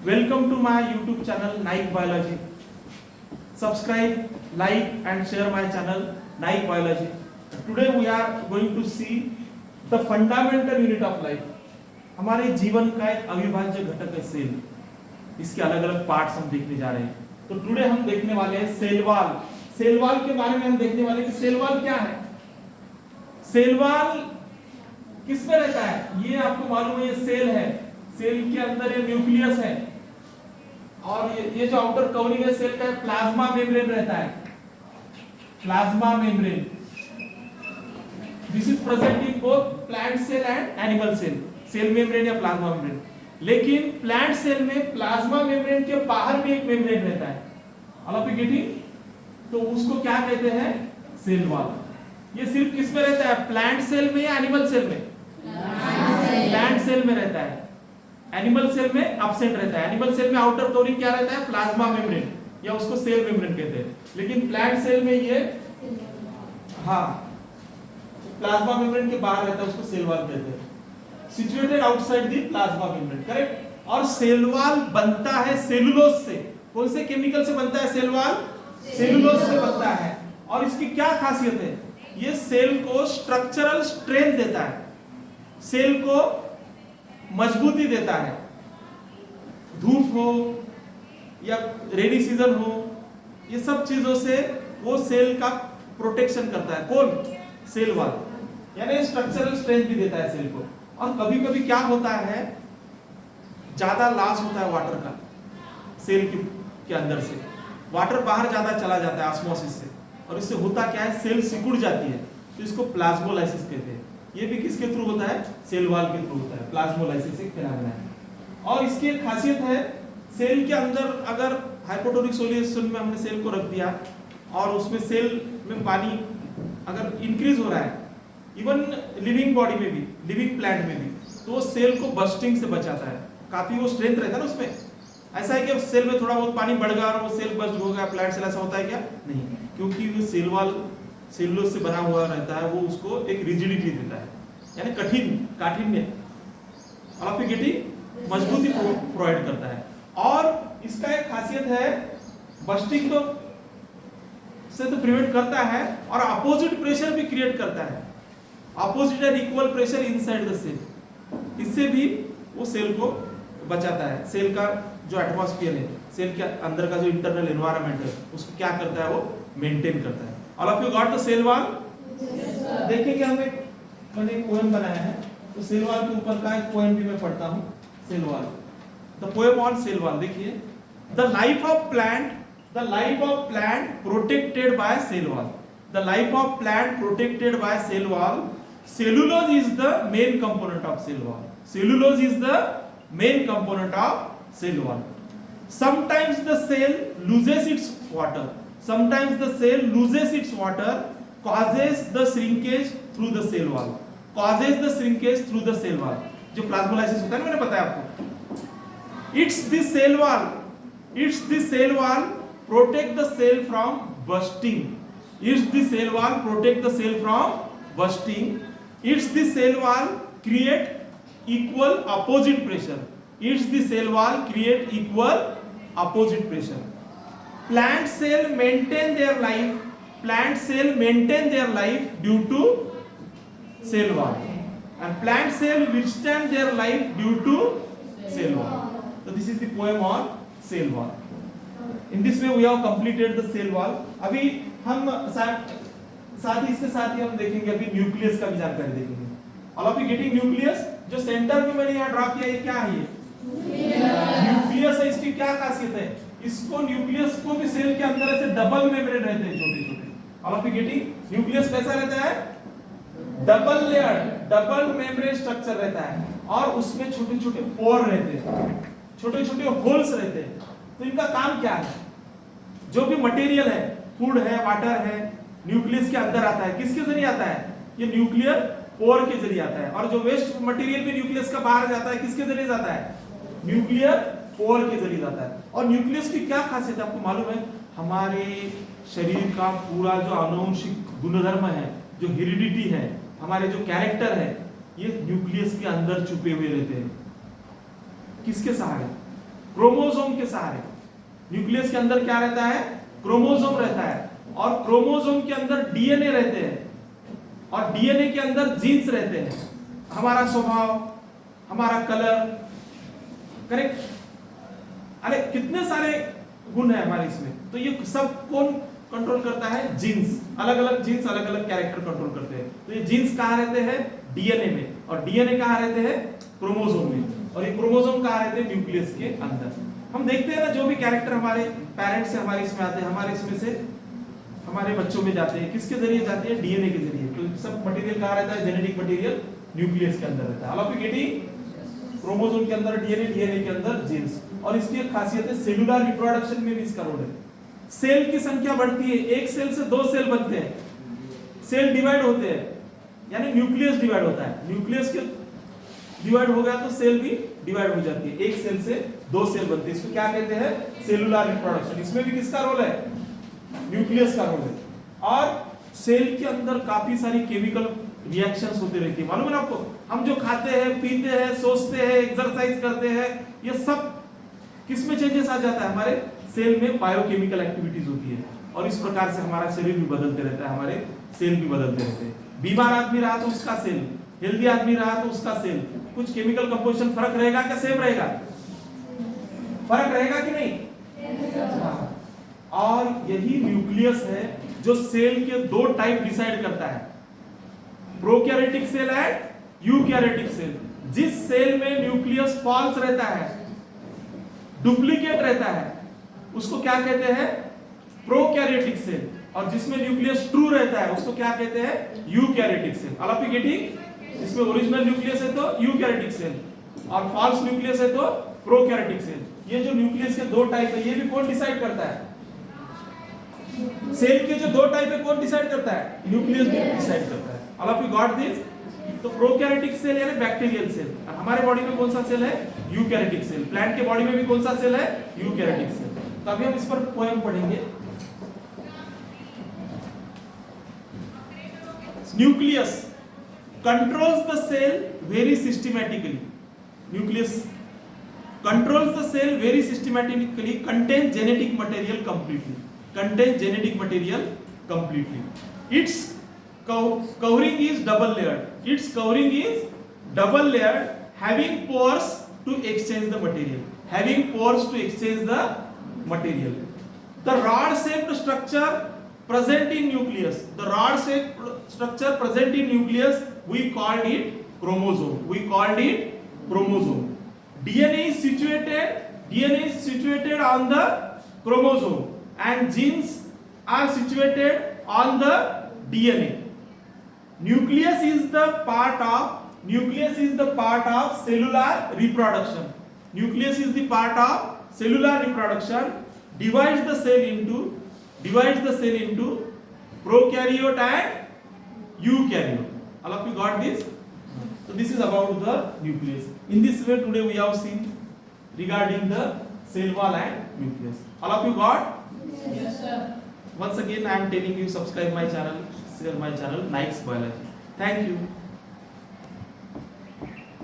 Welcome to my YouTube channel Nike Biology. Subscribe, like and share my channel Nike Biology. Today we are going to see the fundamental unit of life. हमारे जीवन का एक अविभाज्य घटक है cell. इसके अलग अलग पार्ट्स हम देखने जा रहे हैं. तो टुडे हम देखने वाले हैं सेल वॉल. सेल वॉल के बारे में हम देखने वाले हैं कि सेल वॉल क्या है. सेल वॉल किसमें रहता है? ये आपको मालूम है, ये सेल है. सेल के अंदर ये न्यूक्लियस है और ये जो आउटर कवरिंग है सेल का प्लाज्मा मेम्ब्रेन रहता है. Plasma membrane. This is present in both plant cell and animal cell. Cell membrane या प्लाज्मा मेम्ब्रेन. लेकिन प्लांट सेल में प्लाज्मा मेम्ब्रेन के बाहर भी एक मेम्ब्रेन रहता है. All of you getting? तो उसको क्या कहते हैं? Cell wall. ये सिर्फ किस में रहता है? प्लांट सेल में या एनिमल सेल में? प्लांट सेल में रहता है. एनिमल सेल में एब्सेंट रहता है. एनिमल सेल में आउटर कवरिंग क्या रहता है? प्लाज्मा मेम्ब्रेन या उसको सेल मेम्ब्रेन कहते हैं. लेकिन प्लांट सेल में ये प्लाज्मा मेम्ब्रेन के बाहर रहता है, उसको सेल वॉल कहते हैं. Situated outside the plasma membrane. Correct. और सेल वॉल बनता है सेलुलोज से. कौन से केमिकल से बनता है सेल वॉल? सेलुलोज से बनता है. और इसकी क्या खासियत है? ये सेल को स्ट्रक्चरल स्ट्रेंथ देता है, सेल को मजबूती देता है. धूप हो या रेनी सीजन हो, ये सब चीजों से वो सेल का प्रोटेक्शन करता है. कौन? Cell wall. यानी स्ट्रक्चरल स्ट्रेंथ भी देता है सेल को. और कभी कभी क्या होता है, ज्यादा लॉस होता है वाटर का सेल के अंदर से. वाटर बाहर ज्यादा चला जाता है ऑस्मोसिस से, और इससे होता क्या है, सेल सिकुड़ जाती है. तो इसको प्लाज्मोलाइसिस कहते हैं. ये भी किसके थ्रू होता है? सेल वॉल के थ्रू होता है. प्लाज्मोलाइसिस एक फिनोमेना है. और इसकी एक खासियत है, सेल के अंदर अगर हाइपोटोनिक सॉल्यूशन में हमने सेल को रख दिया और उसमें सेल में पानी अगर इंक्रीज हो रहा है, इवन लिविंग बॉडी में भी, लिविंग प्लांट में भी, तो वो सेल को बस्टिंग से बचाता है. काफी वो स्ट्रेंथ रहता है ना उसमें. ऐसा है कि सेल में थोड़ा बहुत पानी बढ़ गया और वो सेल बस्ट हो गया प्लांट सेल, ऐसा होता है क्या? नहीं. क्योंकि वो सेल वॉल सेलुलोज से बना हुआ रहता है, वो उसको एक रिजिडिटी देता है, यानी काठिन्य. और आप गेटिंग मजबूती प्रोवाइड करता है. और इसका एक खासियत है, बस्टिंग तो से तो प्रिवेंट करता है और अपोजिट प्रेशर भी क्रिएट करता है. Opposite and equal pressure inside the cell. इससे भी वो सेल को बचाता है. सेल का जो एटमॉस्फेयर है, सेल के अंदर का जो इंटरनल एनवायरनमेंट है, उसको क्या करता है? वो मेंटेन करता है. All of you got the cell wall? देखिए हम मैंने एक पोएम बनाया है, तो सेल वॉल के ऊपर का एक पोएम भी मैं पढ़ता हूँ. Cell wall, the poem on cell wall. देखिए, the life of plant protected by cell wall. The life of plant protected by cell wall. Cellulose is the main component of cell wall. Cellulose is the main component of cell wall. Sometimes the cell loses its water. Sometimes the cell loses its water, causes the shrinkage through the cell wall. Causes the shrinkage through the cell wall. जो plasmolysis होता है ना, मैंने बताया आपको. It's the cell wall. It's the cell wall protect the cell from bursting. It's the cell wall protect the cell from bursting. It's the cell wall create equal opposite pressure. It's the cell wall create equal opposite pressure. Plant cell maintain their life. Plant cell maintain their life due to cell wall. And plant cell withstand their life due to cell wall. So this is the poem on cell wall. In this way we have completed the cell wall. अभी हम साथ ही इसके साथ ही हम देखेंगे अभी nucleus का भी जानकारी देखेंगे. All of you getting nucleus? जो सेंटर में मैंने यहाँ ड्रॉ किया, ये क्या है? ये न्यूक्लियस है. इसकी क्या खासियत है? इसको न्यूक्लियस को भी सेल के अंदर ऐसे डबल मेम्ब्रेन रहते हैं, छोटे छोटे. All of you getting? Nucleus कैसा रहता है? Double layer, double membrane structure रहता है. और उसमें छोटे छोटे पोर रहते हैं, छोटे छोटे होल्स रहते हैं. तो इनका काम क्या है? जो भी मटेरियल है, फूड है, वाटर है, न्यूक्लियस के अंदर आता है. किसके जरिए आता है? ये न्यूक्लियर पोर के जरिए आता है. और जो वेस्ट मटेरियल भी न्यूक्लियस का बाहर जाता है, किसके जरिए जाता है? न्यूक्लियर पोर के जरिए जाता है. और न्यूक्लियस की क्या खासियत है आपको मालूम है? हमारे शरीर का पूरा जो आनुवंशिक गुणधर्म है, जो हेरिडिटी है, हमारे जो कैरेक्टर है, ये न्यूक्लियस के अंदर छुपे हुए रहते हैं. किसके सहारे? क्रोमोसोम के सहारे। न्यूक्लियस के अंदर क्या रहता है? क्रोमोसोम रहता है, और क्रोमोसोम के अंदर डीएनए रहते हैं, और डीएनए के अंदर जीन्स रहते हैं। हमारा स्वभाव, हमारा कलर, करेक्ट, अरे कितने सारे गुण है हमारे इसमें। तो ये सब कौन कंट्रोल करता है? जीन्स। अलग अलग जीन्स अलग अलग कैरेक्टर कंट्रोल करते हैं। तो ये जीन्स कहाँ रहते हैं? डीएनए में, और डीएनए कहाँ रहते हैं? क्रोमोसोम में, और ये क्रोमोसोम कहाँ रहते हैं? न्यूक्लियस के अंदर। हम देखते हैं ना, जो भी कैरेक्टर हमारे पेरेंट्स से हमारे इसमें आते हैं, हमारे इसमें से हमारे बच्चों में जाते हैं, किसके जरिए जाते हैं? डीएनए के जरिए। तो सब मटेरियल कहाँ रहता है? जेनेटिक मटेरियल न्यूक्लियस के अंदर रहता है। All of you getting? Chromosome के अंदर डीएनए, डीएनए के अंदर जीन्स। और इसकी एक खासियत है, सेलुलर रिप्रोडक्शन में भी इसका रोल है। सेल की संख्या बढ़ती है, एक सेल से दो सेल बनते हैं, सेल डिवाइड होते हैं, यानी न्यूक्लियस डिवाइड होता है। न्यूक्लियस के डिवाइड हो गया तो सेल भी डिवाइड हो जाती है, एक सेल से दो सेल बनते हैं। इसको क्या कहते हैं? Cellular reproduction. इसमें भी किसका रोल है? न्यूक्लियस का रोल है। और सेल के अंदर काफी सारी केमिकल रिएक्शंस होती रहती है, मालूम है ना आपको? हम जो खाते हैं, पीते हैं, सोचते हैं, एक्सरसाइज करते हैं, ये सब किस में चेंजेस आ जाता है? हमारे सेल में बायोकेमिकल एक्टिविटीज होती है, और इस प्रकार से हमारा शरीर भी बदलते रहता है, हमारे सेल भी बदलते रहते हैं। बीमार आदमी रहा तो उसका सेल, हेल्दी आदमी रहा तो उसका सेल, कुछ केमिकल कंपोजिशन फर्क रहेगा क्या सेम रहेगा? फर्क रहेगा कि नहीं? और यही न्यूक्लियस है जो सेल के दो टाइप डिसाइड करता है, prokaryotic cell and eukaryotic cell. जिस सेल में न्यूक्लियस फॉल्स रहता है, डुप्लीकेट रहता है, उसको क्या कहते हैं? Prokaryotic cell. और जिसमें न्यूक्लियस ट्रू रहता है, उसको क्या कहते हैं? Eukaryotic cell. All of you getting? इसमें ओरिजिनल न्यूक्लियस है तो यूकैरियोटिक सेल, और फॉल्स न्यूक्लियस है तो प्रोकैरियोटिक सेल। ये जो न्यूक्लियस के दो टाइप है, ये भी कौन डिसाइड करता है? सेल के जो दो टाइप है, कौन डिसाइड करता है? न्यूक्लियस डिसाइड करता है। All of you got this? तो प्रोकैरियोटिक सेल यानी बैक्टीरियल सेल, और हमारे बॉडी में कौन सा सेल है? Eukaryotic cell. प्लांट के बॉडी में भी कौन सा सेल है? Eukaryotic cell. तो अभी हम इस पर पोएम पढ़ेंगे। Nucleus controls the cell very systematically. Nucleus controls the cell very systematically, contains genetic material completely. Contains genetic material completely. Its covering is double layered. Its covering is double layered, having pores to exchange the material. Having pores to exchange the material. The rod-shaped structure present in nucleus. The rod-shaped structure present in nucleus, we called it chromosome. We called it chromosome. DNA is situated on the chromosome, and genes are situated on the DNA. Nucleus is the part of cellular reproduction. Nucleus is the part of cellular reproduction. Divides the cell into prokaryote and eukaryote. All of you got this? So this is about the nucleus. In this way today we have seen regarding the cell wall and nucleus. All of you got? Yes, sir. Once again I am telling you, subscribe my channel, share my channel, Nikes Biology. Thank you.